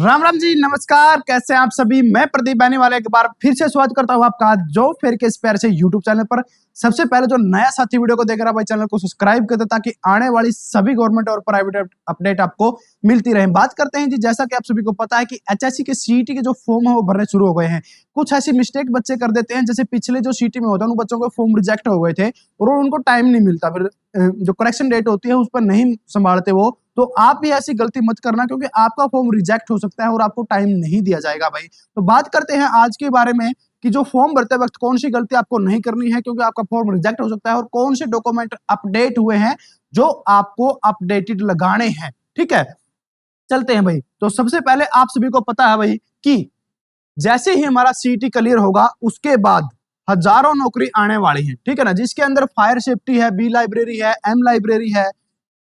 राम राम जी, नमस्कार। कैसे हैं आप सभी। मैं प्रदीप बैनी वाले एक बार फिर से स्वागत करता हूं आपका जो फेर के इस प्यारे से यूट्यूब चैनल पर। सबसे पहले जो नया साथी वीडियो को देख रहा है भाई, चैनल को सब्सक्राइब कर दे ताकि आने वाली सभी गवर्नमेंट और प्राइवेट अपडेट आपको मिलती रहे। बात करते हैं जी, जैसा कि आप सभी को पता है कि एचएससी के सीईटी के जो फॉर्म है वो भरने शुरू हो गए हैं। कुछ ऐसी मिस्टेक बच्चे कर देते हैं, जैसे पिछले जो सीईटी में होता है उन बच्चों को फॉर्म रिजेक्ट हो गए थे और उनको टाइम नहीं मिलता, फिर जो करेक्शन डेट होती है उस पर नहीं संभालते वो। तो आप भी ऐसी गलती मत करना, क्योंकि आपका फॉर्म रिजेक्ट हो सकता है और आपको टाइम नहीं दिया जाएगा भाई। तो बात करते हैं आज के बारे में कि जो फॉर्म भरते वक्त कौन सी गलती आपको नहीं करनी है, क्योंकि आपका फॉर्म रिजेक्ट हो सकता है, और कौन से डॉक्यूमेंट अपडेट हुए हैं जो आपको अपडेटेड लगाने हैं। ठीक है, चलते हैं भाई। तो सबसे पहले आप सभी को पता है भाई कि जैसे ही हमारा सीईटी क्लियर होगा उसके बाद हजारों नौकरी आने वाली है। ठीक है ना, जिसके अंदर फायर सेफ्टी है, बी लाइब्रेरी है, एम लाइब्रेरी है,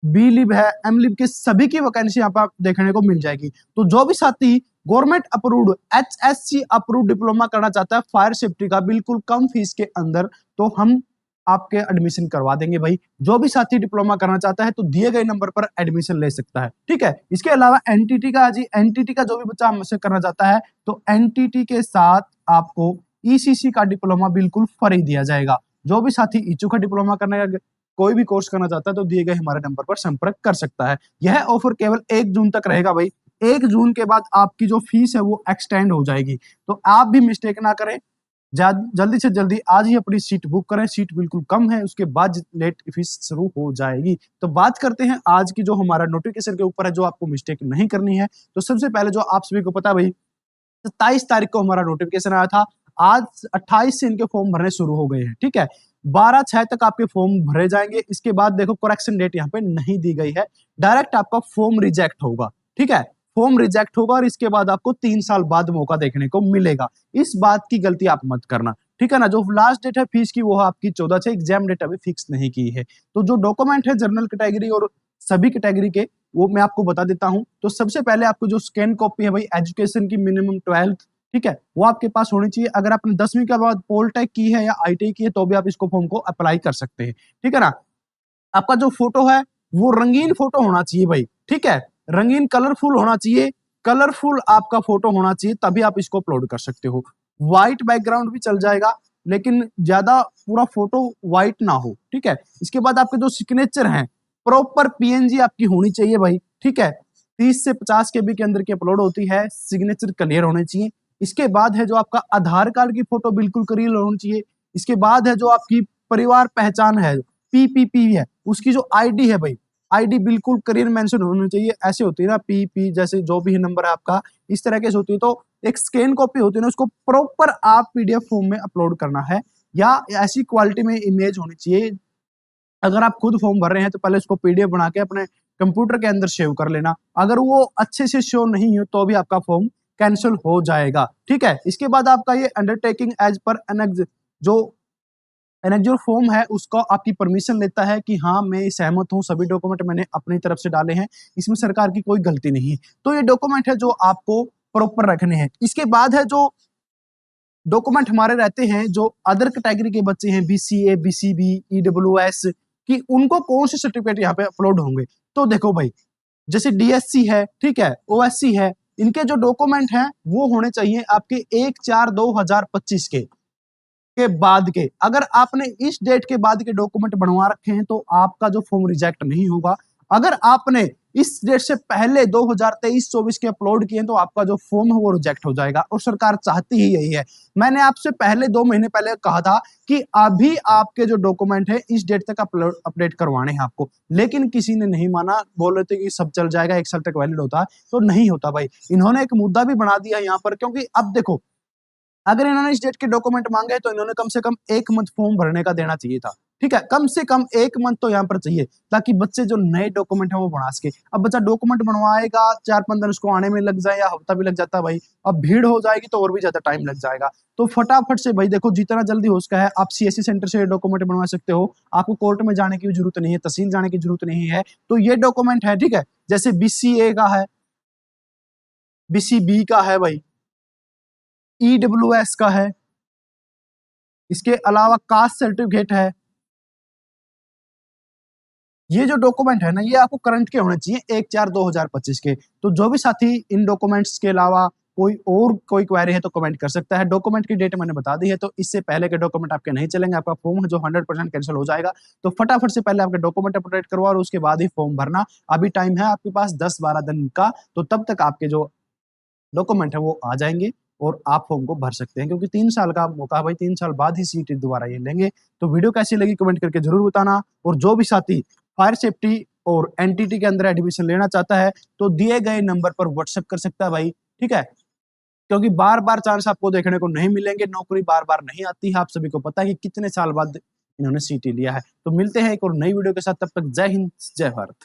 बी लिब है, एम लिब के सभी की वैकेंसी यहाँ पर देखने को मिल जाएगी। तो जो भी साथी government approved HSC approved diploma करना चाहता है फायर सेफ्टी का बिल्कुल कम फीस के अंदर, तो हम आपके एडमिशन करवा देंगे भाई। जो भी साथी डिप्लोमा करना चाहता है तो दिए गए नंबर पर एडमिशन ले सकता है। ठीक है, इसके अलावा एनटीटी का जी, एनटीटी का जो भी बच्चा हमसे करना चाहता है तो एनटीटी के साथ आपको ईसीसी का डिप्लोमा बिल्कुल फ्री दिया जाएगा। जो भी साथी इच्छुक है डिप्लोमा करने का, कोई भी कोर्स करना चाहता है तो दिए गए हमारे नंबर पर संपर्क कर सकता है। यह ऑफर केवल 1 जून तक रहेगा भाई। 1 जून के बाद आपकी जो फीस है वो एक्सटेंड हो जाएगी। तो आप भी मिस्टेक ना करें, जल्दी से जल्दी आज ही अपनी सीट बुक करें। सीट बिल्कुल कम है, उसके बाद लेट फीस शुरू हो जाएगी। तो बात करते हैं आज की जो हमारा नोटिफिकेशन के ऊपर है, जो आपको मिस्टेक नहीं करनी है। तो सबसे पहले जो आप सभी को पता है भाई, 27 तारीख को हमारा नोटिफिकेशन आया था। आज 28 से इनके फॉर्म भरने शुरू हो गए हैं। ठीक है, 12/6 तक आपके फॉर्म भरे जाएंगे। इसके बाद देखो करेक्शन डेट यहाँ पे नहीं दी गई है, डायरेक्ट आपका फॉर्म रिजेक्ट होगा। ठीक है, फॉर्म रिजेक्ट होगा और इसके बाद आपको 3 साल बाद मौका देखने को मिलेगा। इस बात की गलती आप मत करना। ठीक है ना, जो लास्ट डेट है फीस की वो है आपकी 14 से, एग्जाम डेट अभी फिक्स नहीं की है। तो जो डॉक्यूमेंट है जनरल कैटेगरी और सभी कैटेगरी के, वो मैं आपको बता देता हूं। तो सबसे पहले आपको जो स्कैन कॉपी है भाई, एजुकेशन की मिनिमम 12th, ठीक है, वो आपके पास होनी चाहिए। अगर आपने 10वीं के बाद पॉलिटेक की है या आईटीआई की है तो भी आप इसको फॉर्म को अप्लाई कर सकते हैं। ठीक है ना, आपका जो फोटो है वो रंगीन फोटो होना चाहिए भाई। ठीक है, रंगीन कलरफुल होना चाहिए। कलरफुल आपका फोटो होना चाहिए, तभी आप इसको अपलोड कर सकते हो। व्हाइट बैकग्राउंड भी चल जाएगा, लेकिन ज्यादा पूरा फोटो व्हाइट ना हो। ठीक है, इसके बाद आपके जो सिग्नेचर हैं प्रॉपर पीएनजी आपकी होनी चाहिए भाई। ठीक है, 30 से 50 केबी के अंदर की अपलोड होती है, सिग्नेचर क्लियर होने चाहिए। इसके बाद है जो आपका आधार कार्ड की फोटो बिल्कुल क्लियर होनी चाहिए। इसके बाद है जो आपकी परिवार पहचान है, पीपीपी है, उसकी जो आईडी है भाई, आईडी बिल्कुल क्लियर मेंशन होनी चाहिए। ऐसे होती है ना पीपी, जैसे जो भी नंबर है आपका, इस तरह के होती है। तो एक स्कैन कॉपी होती है ना, उसको प्रॉपर आप पीडीएफ फॉर्म में अपलोड करना है, या ऐसी क्वालिटी में इमेज होनी चाहिए। अगर आप खुद फॉर्म भर रहे हैं तो पहले उसको पीडीएफ बना के अपने कंप्यूटर के अंदर सेव कर लेना। अगर वो अच्छे से शो नहीं हो तो भी आपका फॉर्म कैंसिल हो जाएगा। ठीक है, इसके बाद आपका ये अंडरटेकिंग एज पर एनेक्स, जो एनेक्जर फॉर्म है उसको आपकी परमिशन लेता है कि हाँ मैं सहमत हूँ, सभी डॉक्यूमेंट मैंने अपनी तरफ से डाले हैं, इसमें सरकार की कोई गलती नहीं है। तो ये डॉक्यूमेंट है जो आपको प्रॉपर रखने हैं। इसके बाद है जो डॉक्यूमेंट हमारे रहते हैं, जो अदर कैटेगरी के बच्चे हैं, बीसीए, बीसीबी, ईडब्ल्यूएस, कि उनको कौन से सर्टिफिकेट यहाँ पे अपलोड होंगे। तो देखो भाई, जैसे डीएससी है, ठीक है, ओएससी है, इनके जो डॉक्यूमेंट हैं वो होने चाहिए आपके 1/4/2025 के बाद के। अगर आपने इस डेट के बाद के डॉक्यूमेंट बनवा रखे हैं तो आपका जो फॉर्म रिजेक्ट नहीं होगा। अगर आपने इस डेट से पहले 2023-24 के अपलोड किए तो आपका जो फॉर्म है वो रिजेक्ट हो जाएगा, और सरकार चाहती ही यही है। मैंने आपसे पहले 2 महीने पहले कहा था कि अभी आपके जो डॉक्यूमेंट है इस डेट तक अपडेट करवाने हैं आपको, लेकिन किसी ने नहीं माना। बोल रहे थे कि सब चल जाएगा, 1 साल तक वैलिड होता है, तो नहीं होता भाई। इन्होंने एक मुद्दा भी बना दिया यहाँ पर, क्योंकि अब देखो, अगर इन्होंने इस डेट के डॉक्यूमेंट मांगे तो इन्होंने कम से कम 1 मंथ फॉर्म भरने का देना चाहिए था। ठीक है, कम से कम 1 मंथ तो यहाँ पर चाहिए, ताकि बच्चे जो नए डॉक्यूमेंट है वो बना सके। अब बच्चा डॉक्यूमेंट बनवाएगा, 4-5 दिन उसको आने में लग जाए या हफ्ता भी लग जाता है भाई, अब भीड़ हो जाएगी तो और भी ज्यादा टाइम लग जाएगा। तो फटाफट से भाई देखो, जितना जल्दी हो सका है आप सीएससी सेंटर से डॉक्यूमेंट बनवा सकते हो। आपको कोर्ट में जाने की जरूरत नहीं है, तहसील जाने की जरूरत नहीं है। तो ये डॉक्यूमेंट है, ठीक है, जैसे बीसीए का है, बीसीबी का है भाई, ईडब्ल्यूएस का है, इसके अलावा कास्ट सर्टिफिकेट है, ये जो डॉक्यूमेंट है ना, ये आपको करंट के होने चाहिए 1/4/2025 के। तो जो भी साथी इन डॉक्यूमेंट्स के अलावा कोई क्वेरी है तो कमेंट कर सकता है। डॉक्यूमेंट की डेट मैंने बता दी है, तो इससे पहले के डॉक्यूमेंट आपके नहीं चलेंगे। आपका फॉर्म जो 100% कैंसिल हो जाएगा। तो फटाफट से पहले आपके डॉक्यूमेंट अपडेट करवाओ और उसके बाद ही फॉर्म भरना। अभी टाइम है आपके पास 10-12 दिन का, तो तब तक आपके जो डॉक्यूमेंट है वो आ जाएंगे और आप फॉर्म को भर सकते हैं, क्योंकि 3 साल का मौका है भाई, 3 साल बाद ही सीट दोबारा ये लेंगे। तो वीडियो कैसी लगी कमेंट करके जरूर बताना। और जो भी साथी फायर सेफ्टी और एनटीटी के अंदर एडमिशन लेना चाहता है तो दिए गए नंबर पर व्हाट्सएप कर सकता है भाई, ठीक है। क्योंकि बार बार चांस आपको देखने को नहीं मिलेंगे, नौकरी बार बार नहीं आती है। आप सभी को पता है कि कितने साल बाद इन्होंने सीटी लिया है। तो मिलते हैं एक और नई वीडियो के साथ, तब तक जय हिंद जय भारत।